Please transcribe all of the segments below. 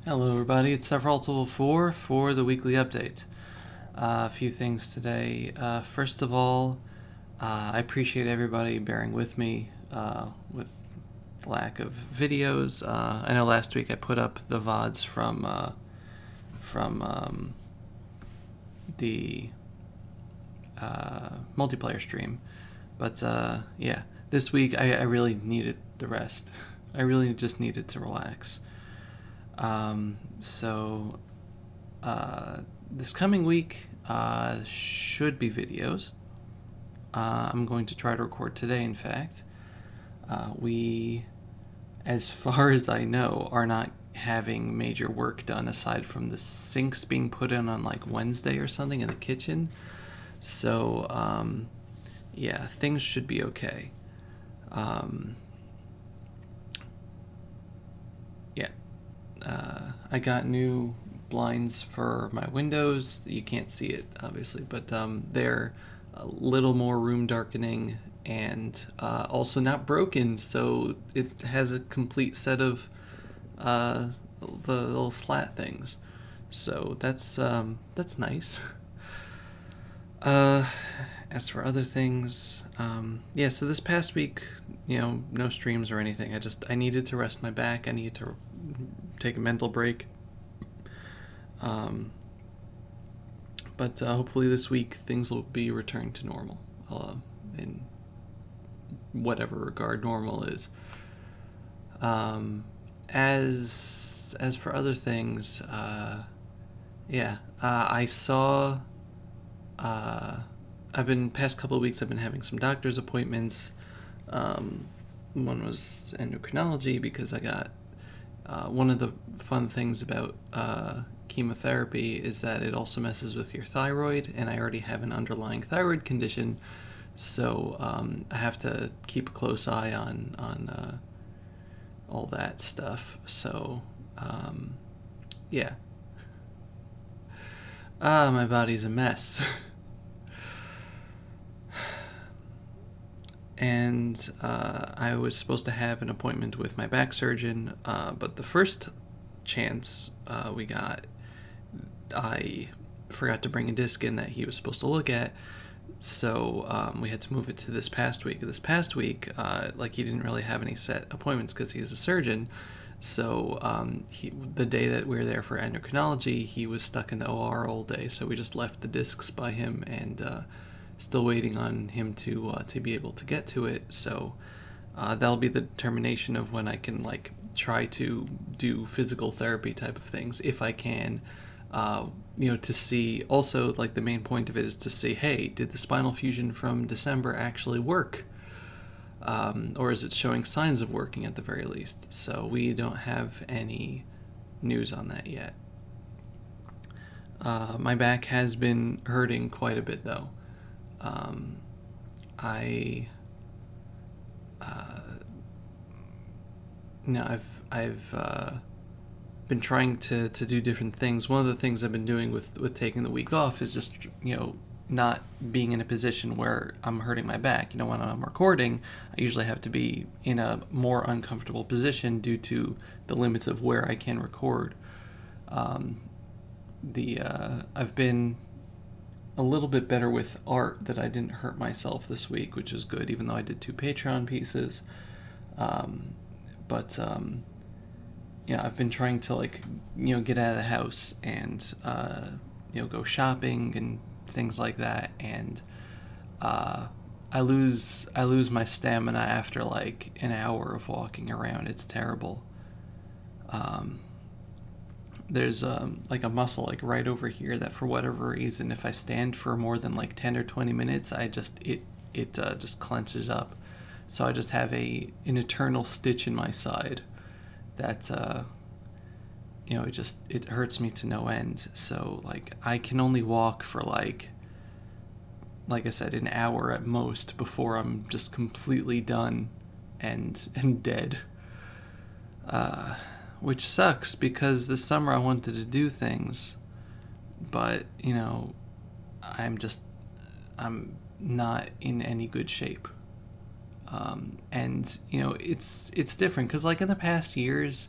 Hello everybody, it's Sephiroth4 for the weekly update. A few things today. First of all, I appreciate everybody bearing with me with lack of videos. I know last week I put up the VODs from the multiplayer stream, but yeah, this week I really needed the rest. I really just needed to relax. So this coming week should be videos. I'm going to try to record today, in fact. We, as far as I know, are not having major work done aside from the sinks being put in on like Wednesday or something in the kitchen. So, yeah, things should be okay. Yeah. I got new blinds for my windows. You can't see it, obviously, but they're a little more room darkening and also not broken, so it has a complete set of the little slat things. So that's nice. As for other things, yeah. So this past week, no streams or anything. I needed to rest my back. I needed to take a mental break. But hopefully this week things will be returned to normal, in whatever regard normal is. As for other things, yeah, I saw. Past couple of weeks I've been having some doctor's appointments. One was endocrinology because I got one of the fun things about chemotherapy is that it also messes with your thyroid, and I already have an underlying thyroid condition, so I have to keep a close eye on all that stuff. So yeah, my body's a mess. And I was supposed to have an appointment with my back surgeon, but the first chance we got, I forgot to bring a disc in that he was supposed to look at, so we had to move it to this past week. This past week, like, he didn't really have any set appointments because he's a surgeon, so the day that we were there for endocrinology, he was stuck in the OR all day, so we just left the discs by him, and still waiting on him to be able to get to it. So that'll be the determination of when I can try to do physical therapy type of things if I can. To see also, the main point of it is to see, hey, did the spinal fusion from December actually work? Or is it showing signs of working at the very least? So we don't have any news on that yet. My back has been hurting quite a bit though. I've been trying to do different things. One of the things I've been doing with taking the week off is just, not being in a position where I'm hurting my back. When I'm recording, I usually have to be in a more uncomfortable position due to the limits of where I can record. I've been a little bit better with art, that I didn't hurt myself this week, which is good, even though I did 2 Patreon pieces. Yeah, I've been trying to get out of the house and go shopping and things like that, and I lose my stamina after an hour of walking around. It's terrible. There's a muscle right over here that for whatever reason, if I stand for more than 10 or 20 minutes, it just clenches up. So I just have an eternal stitch in my side that it hurts me to no end. So I can only walk for like I said, an hour at most before I'm just completely done and dead. Which sucks, because this summer I wanted to do things, but I'm not in any good shape. And it's different because in the past years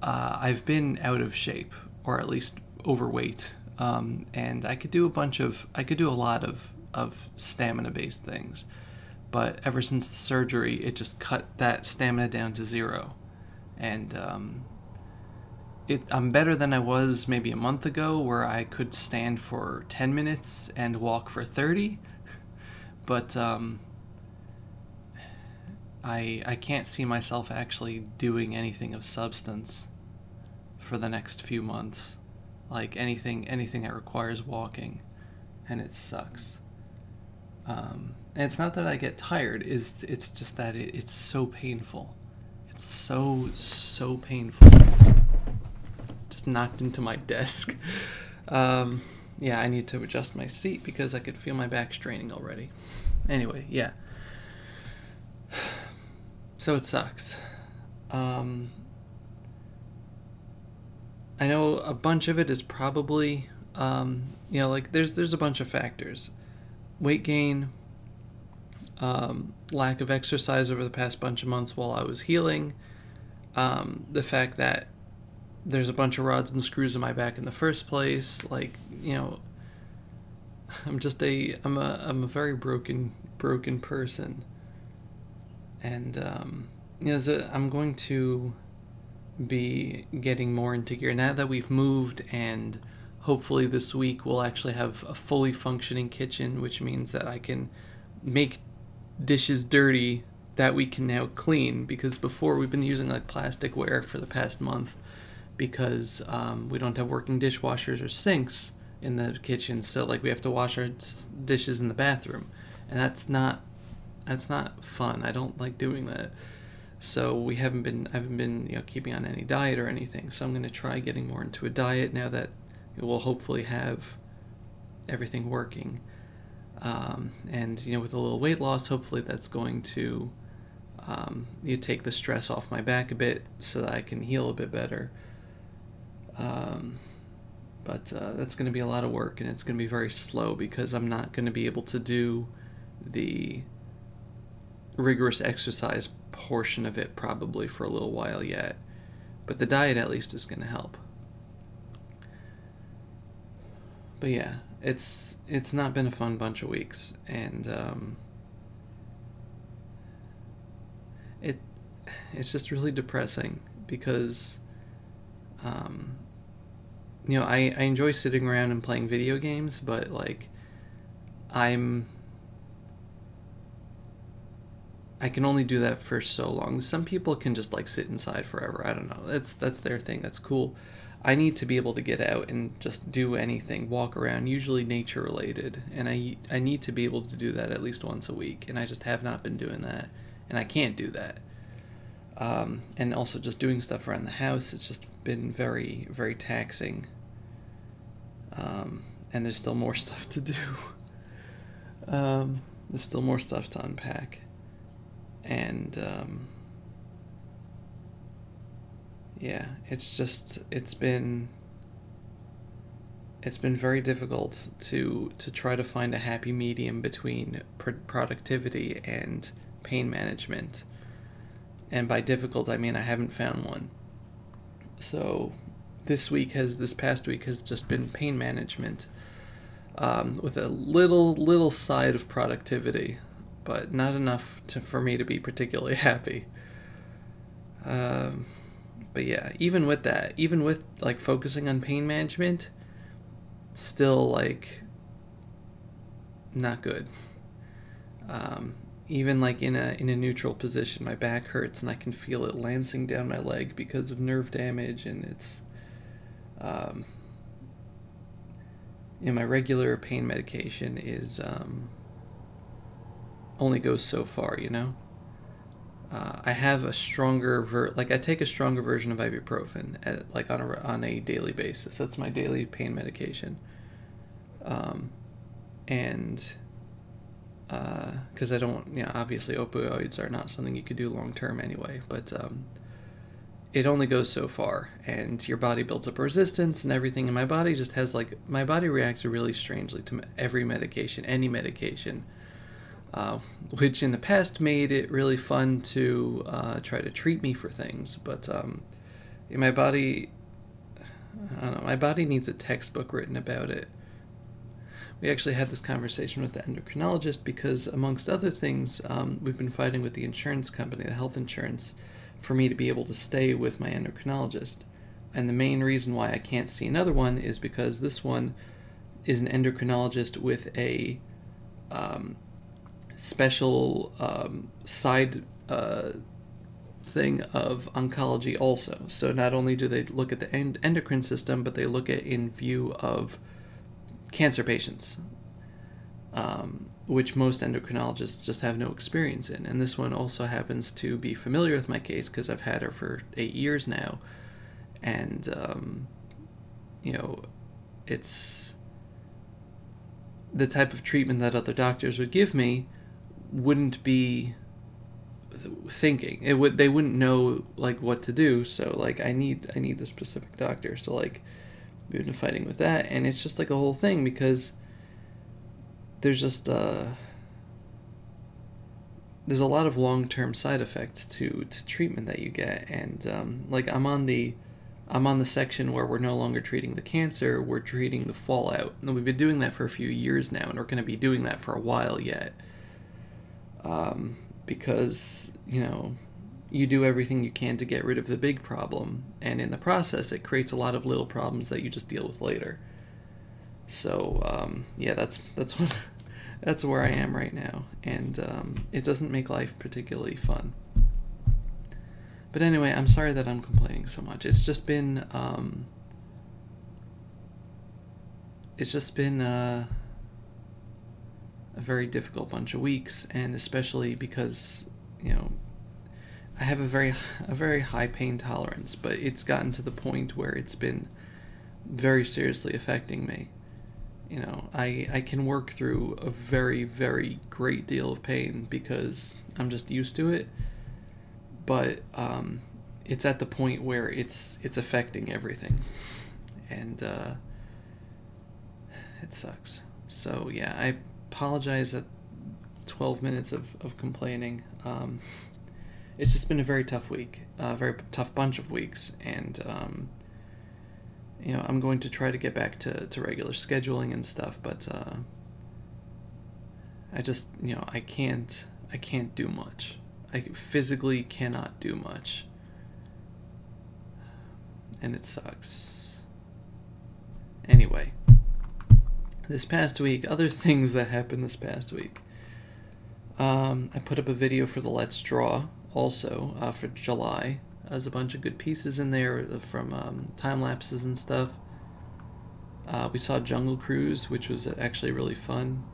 I've been out of shape, or at least overweight, and I could do a lot of stamina-based things, but ever since the surgery, it just cut that stamina down to zero, and I'm better than I was maybe a month ago, where I could stand for 10 minutes and walk for 30, but I can't see myself actually doing anything of substance for the next few months, like anything that requires walking, and it sucks. And it's not that I get tired; it's just that it's so painful. It's so painful. Just knocked into my desk. Yeah, I need to adjust my seat because I could feel my back straining already. Anyway, yeah. So it sucks. I know a bunch of it is probably, like there's a bunch of factors. Weight gain, lack of exercise over the past bunch of months while I was healing, the fact that there's a bunch of rods and screws in my back in the first place, like, I'm a very broken person. And, so I'm going to be getting more into gear now that we've moved, and hopefully this week we'll actually have a fully functioning kitchen, which means that I can make dishes dirty that we can now clean, because before we've been using like plasticware for the past month because we don't have working dishwashers or sinks in the kitchen, so like we have to wash our dishes in the bathroom, and that's not fun. I don't like doing that. So I haven't been keeping on any diet or anything. So I'm going to try getting more into a diet now that we'll hopefully have everything working. And with a little weight loss, hopefully that's going to take the stress off my back a bit so that I can heal a bit better. But that's going to be a lot of work, and it's going to be very slow because I'm not going to be able to do the rigorous exercise portion of it probably for a little while yet, but the diet at least is going to help. But yeah, it's not been a fun bunch of weeks, and it's just really depressing because I enjoy sitting around and playing video games, but like I can only do that for so long. Some people can just like sit inside forever. I don't know. That's their thing. That's cool. I need to be able to get out and just do anything, walk around, usually nature related. And I need to be able to do that at least once a week. And I just have not been doing that. And I can't do that. And also just doing stuff around the house, it's just been very, very taxing. And there's still more stuff to do. There's still more stuff to unpack. And yeah, it's been very difficult to try to find a happy medium between productivity and pain management. And by difficult, I mean I haven't found one. So this past week has just been pain management, with a little side of productivity, but not enough for me to be particularly happy. But yeah, even with like focusing on pain management, still like not good. Even like in a neutral position, my back hurts and I can feel it lancing down my leg because of nerve damage, and it's my regular pain medication is only goes so far, I have a stronger I take a stronger version of ibuprofen on a daily basis. That's my daily pain medication. And because I don't, obviously opioids are not something you could do long term anyway, but it only goes so far, and your body builds up resistance and everything, and my body just has my body reacts really strangely to every medication, any medication. Which in the past made it really fun to try to treat me for things, but My body, I don't know, my body needs a textbook written about it. We actually had this conversation with the endocrinologist because, amongst other things, we've been fighting with the insurance company, the health insurance, for me to be able to stay with my endocrinologist. And the main reason why I can't see another one is because this one is an endocrinologist with a special side thing of oncology also. So not only do they look at the endocrine system, but they look at in view of cancer patients, which most endocrinologists just have no experience in. And this one also happens to be familiar with my case because I've had her for 8 years now. And, it's the type of treatment that other doctors would give me wouldn't be thinking. They wouldn't know, like, what to do. So, like, I need the specific doctor. So, like, we've been fighting with that, and it's just like a whole thing because there's just there's a lot of long-term side effects to treatment that you get, and like I'm on the section where we're no longer treating the cancer, we're treating the fallout, and we've been doing that for a few years now, and we're going to be doing that for a while yet, because you do everything you can to get rid of the big problem, and in the process it creates a lot of little problems that you just deal with later. So yeah, that's where I am right now, and it doesn't make life particularly fun. But anyway, I'm sorry that I'm complaining so much. It's just been a very difficult bunch of weeks, and especially because I have a very high pain tolerance, but it's gotten to the point where it's been very seriously affecting me. I can work through a very, very great deal of pain because I'm just used to it, but it's at the point where it's affecting everything, and it sucks. So yeah, I apologize at 12 minutes of complaining. It's just been a very tough week, a very tough bunch of weeks, and I'm going to try to get back to regular scheduling and stuff, but I just I can't do much. I physically cannot do much, and it sucks. Anyway, this past week, other things that happened this past week. I put up a video for the Let's Draw also for July. There's a bunch of good pieces in there from time lapses and stuff. We saw Jungle Cruise, which was actually really fun.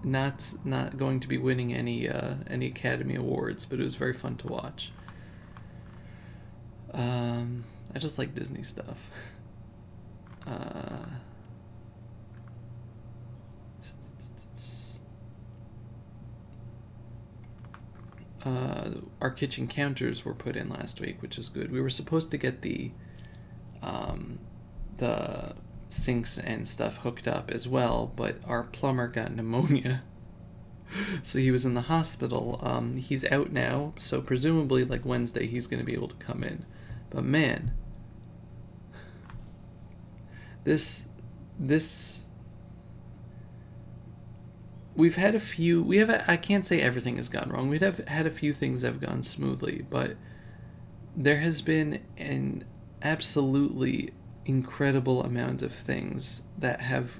Not going to be winning any Academy Awards, but it was very fun to watch. I just like Disney stuff. Our kitchen counters were put in last week, which is good. We were supposed to get the sinks and stuff hooked up as well, but our plumber got pneumonia, so he was in the hospital. He's out now, so presumably like Wednesday he's going to be able to come in. But man, this we've had a few. I can't say everything has gone wrong. We've had a few things that have gone smoothly, but there has been an absolutely incredible amount of things that have,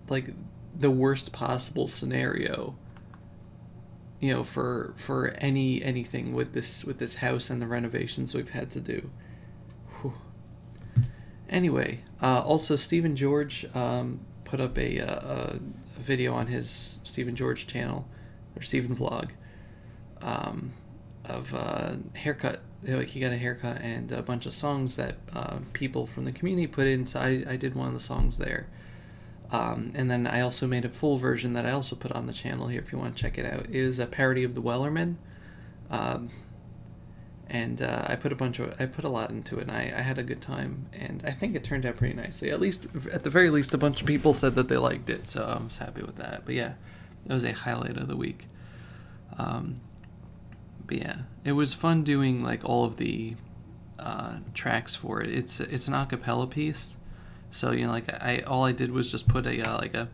like, the worst possible scenario. For anything with this house and the renovations we've had to do. Whew. Anyway, also Stephen George put up a video on his Stephen George channel, or Stephen Vlog, of haircut. He got a haircut and a bunch of songs that people from the community put in, so I did one of the songs there. And then I also made a full version that I also put on the channel here if you want to check it out. It is a parody of the Wellerman. And I put a lot into it, and I had a good time, and I think it turned out pretty nicely. At the very least, a bunch of people said that they liked it, so I was happy with that. But yeah, it was a highlight of the week. But yeah, it was fun doing like all of the tracks for it. It's an acapella piece, so you know, like all I did was just put a like a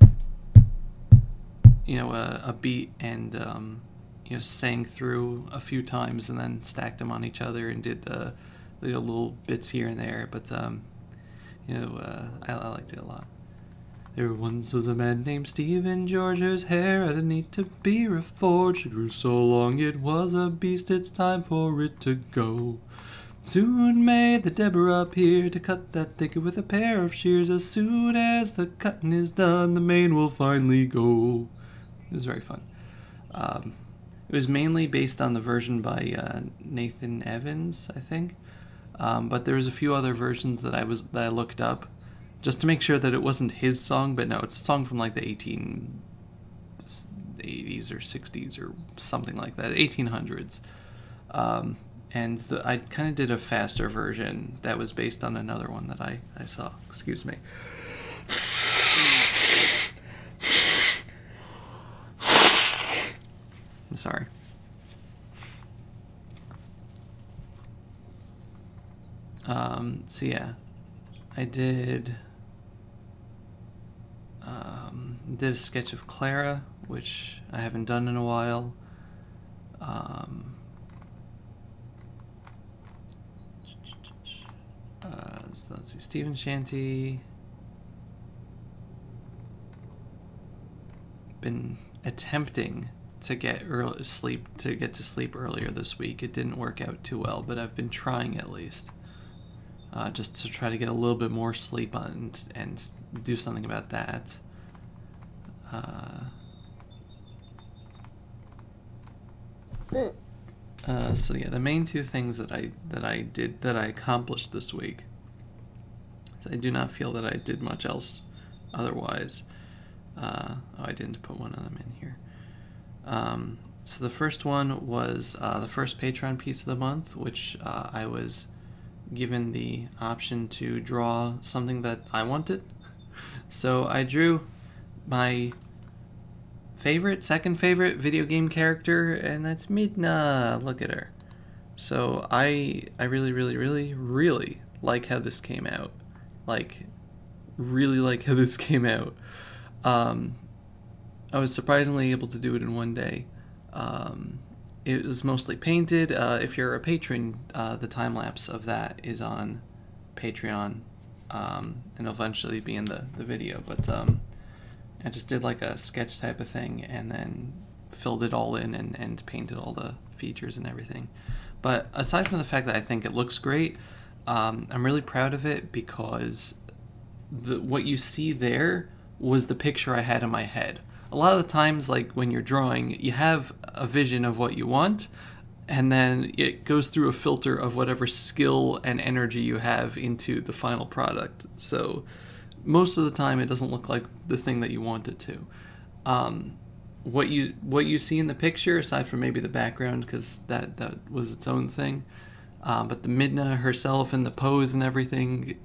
a beat and sang through a few times and then stacked them on each other and did the little bits here and there. But I liked it a lot. There once was a man named Stephen George, whose hair had a need to be reforged. It grew so long it was a beast, it's time for it to go. Soon may the Deborah appear to cut that thicket with a pair of shears. As soon as the cutting is done, the mane will finally go. It was very fun. It was mainly based on the version by Nathan Evans, I think. But there was a few other versions that I looked up just to make sure that it wasn't his song. But no, it's a song from like the 1880s or 60s or something like that, 1800s. And I kind of did a faster version that was based on another one that I saw. Excuse me. I'm sorry. So yeah, I did a sketch of Clara, which I haven't done in a while. So let's see, Stephen Shanty. Been attempting to get to sleep earlier this week. It didn't work out too well, but I've been trying at least, just to try to get a little bit more sleep on and do something about that. So yeah, the main two things that I accomplished this week. So I do not feel that I did much else otherwise. I didn't put one of them in here. So the first one was the first Patreon piece of the month, which I was given the option to draw something that I wanted. So I drew my second favorite video game character, and that's Midna. Look at her. So I really, really, really, really like how this came out. Really like how this came out. I was surprisingly able to do it in one day. It was mostly painted. If you're a patron, the time-lapse of that is on Patreon, and it'll eventually be in the video. But I just did like a sketch type of thing and then filled it all in and painted all the features and everything. But aside from the fact that I think it looks great, I'm really proud of it because what you see there was the picture I had in my head. A lot of the times, like when you're drawing, you have a vision of what you want, and then it goes through a filter of whatever skill and energy you have into the final product. So most of the time, it doesn't look like the thing that you want it to. What you see in the picture, aside from maybe the background, because that was its own thing, but the Midna herself and the pose and everything,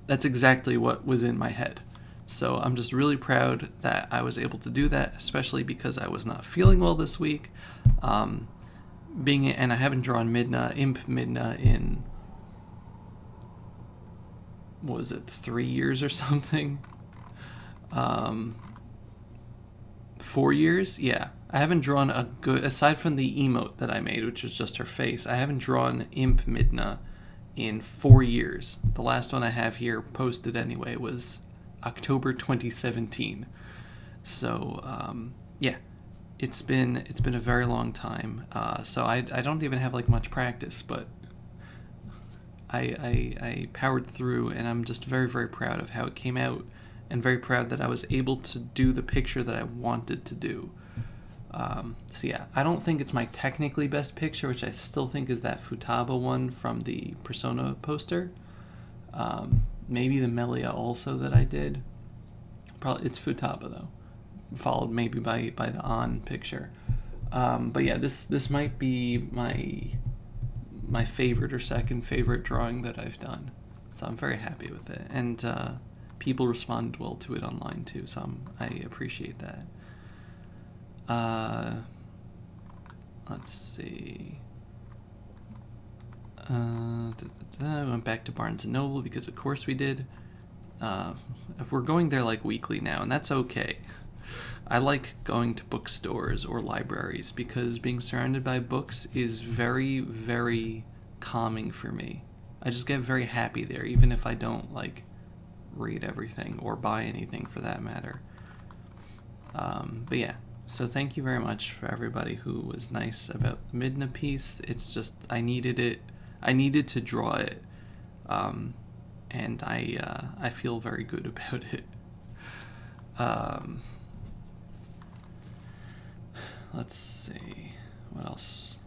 that's exactly what was in my head. So I'm just really proud that I was able to do that, especially because I was not feeling well this week. And I haven't drawn Imp Midna in, what was it, 3 years or something? 4 years? Yeah. I haven't drawn a good, aside from the emote that I made, which was just her face, I haven't drawn Imp Midna in 4 years. The last one I have here posted anyway was October 2017. So yeah, it's been a very long time. So I don't even have like much practice, but I powered through, and I'm just very, very proud of how it came out, and very proud that I was able to do the picture that I wanted to do. So yeah, I don't think it's my technically best picture, which I still think is that Futaba one from the Persona poster. Maybe the Melia also that I did. Probably it's Futaba though, followed maybe by the On picture. But yeah, this might be my favorite or second favorite drawing that I've done. So I'm very happy with it, and people responded well to it online too. So I appreciate that. Let's see. I went back to Barnes & Noble because of course we did. We're going there like weekly now, and that's okay. I like going to bookstores or libraries because being surrounded by books is very, very calming for me. I just get very happy there, even if I don't like read everything or buy anything for that matter. But yeah, so thank you very much for everybody who was nice about the Midna piece. It's just, I needed it. I needed to draw it. And I feel very good about it. Let's see, what else?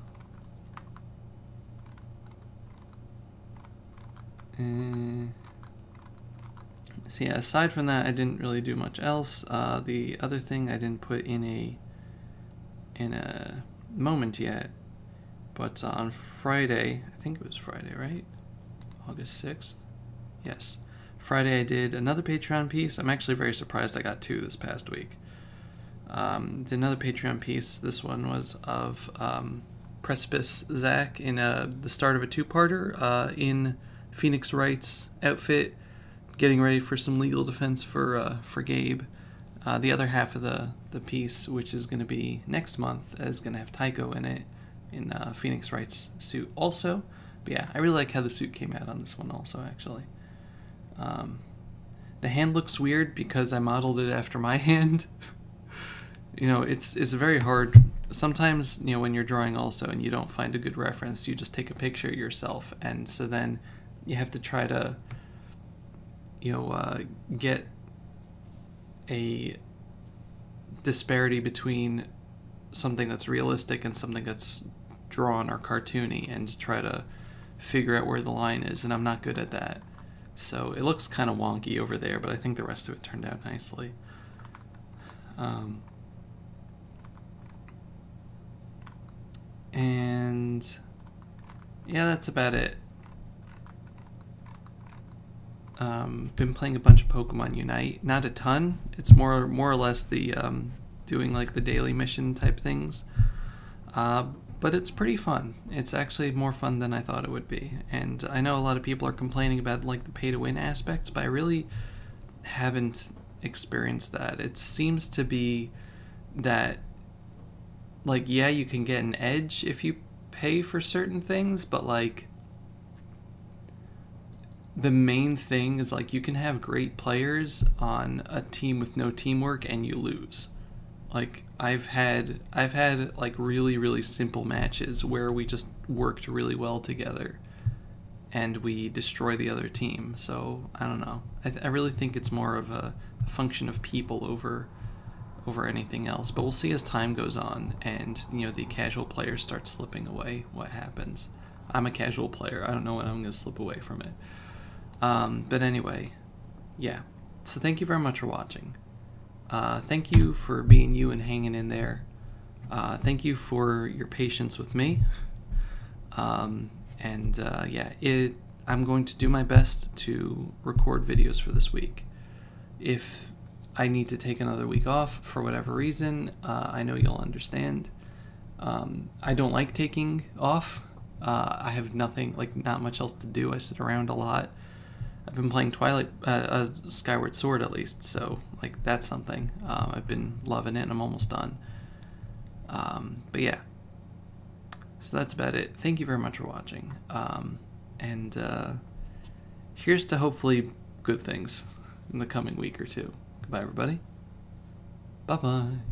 So yeah, aside from that, I didn't really do much else. The other thing I didn't put in a moment yet, but on Friday, I think it was Friday, right? August 6th? Yes. Friday I did another Patreon piece. I'm actually very surprised I got 2 this past week. Did another Patreon piece. This one was of Precipice Zack in the start of a 2-parter in Phoenix Wright's outfit, getting ready for some legal defense for Gabe. The other half of the piece, which is going to be next month, is going to have Tycho in it, in Phoenix Wright's suit also. But yeah, I really like how the suit came out on this one also, actually. The hand looks weird because I modeled it after my hand. You know, it's very hard. Sometimes, you know, when you're drawing also and you don't find a good reference, you just take a picture of yourself, and so then you have to try to, you know, get a disparity between something that's realistic and something that's drawn or cartoony, and try to figure out where the line is, and I'm not good at that. So it looks kind of wonky over there, but I think the rest of it turned out nicely. And yeah, that's about it. Been playing a bunch of Pokemon Unite. Not a ton. It's more or less the doing like the daily mission type things. But it's pretty fun. It's actually more fun than I thought it would be. And I know a lot of people are complaining about like the pay-to-win aspects, but I really haven't experienced that. It seems to be that, like, yeah, you can get an edge if you pay for certain things, but like the main thing is like you can have great players on a team with no teamwork and you lose. Like I've had like really simple matches where we just worked really well together and we destroy the other team. So I don't know. I really think it's more of a function of people over anything else. But we'll see as time goes on and, you know, the casual players start slipping away, what happens. I'm a casual player. I don't know when I'm going to slip away from it. But anyway, yeah. So thank you very much for watching. Thank you for being you and hanging in there. Thank you for your patience with me. Yeah, I'm going to do my best to record videos for this week. If I need to take another week off for whatever reason, I know you'll understand. I don't like taking off. I have not much else to do. I sit around a lot. I've been playing Skyward Sword at least, so like that's something. I've been loving it and I'm almost done. But yeah, so that's about it. Thank you very much for watching. Here's to hopefully good things in the coming week or two. Goodbye, everybody. Bye-bye.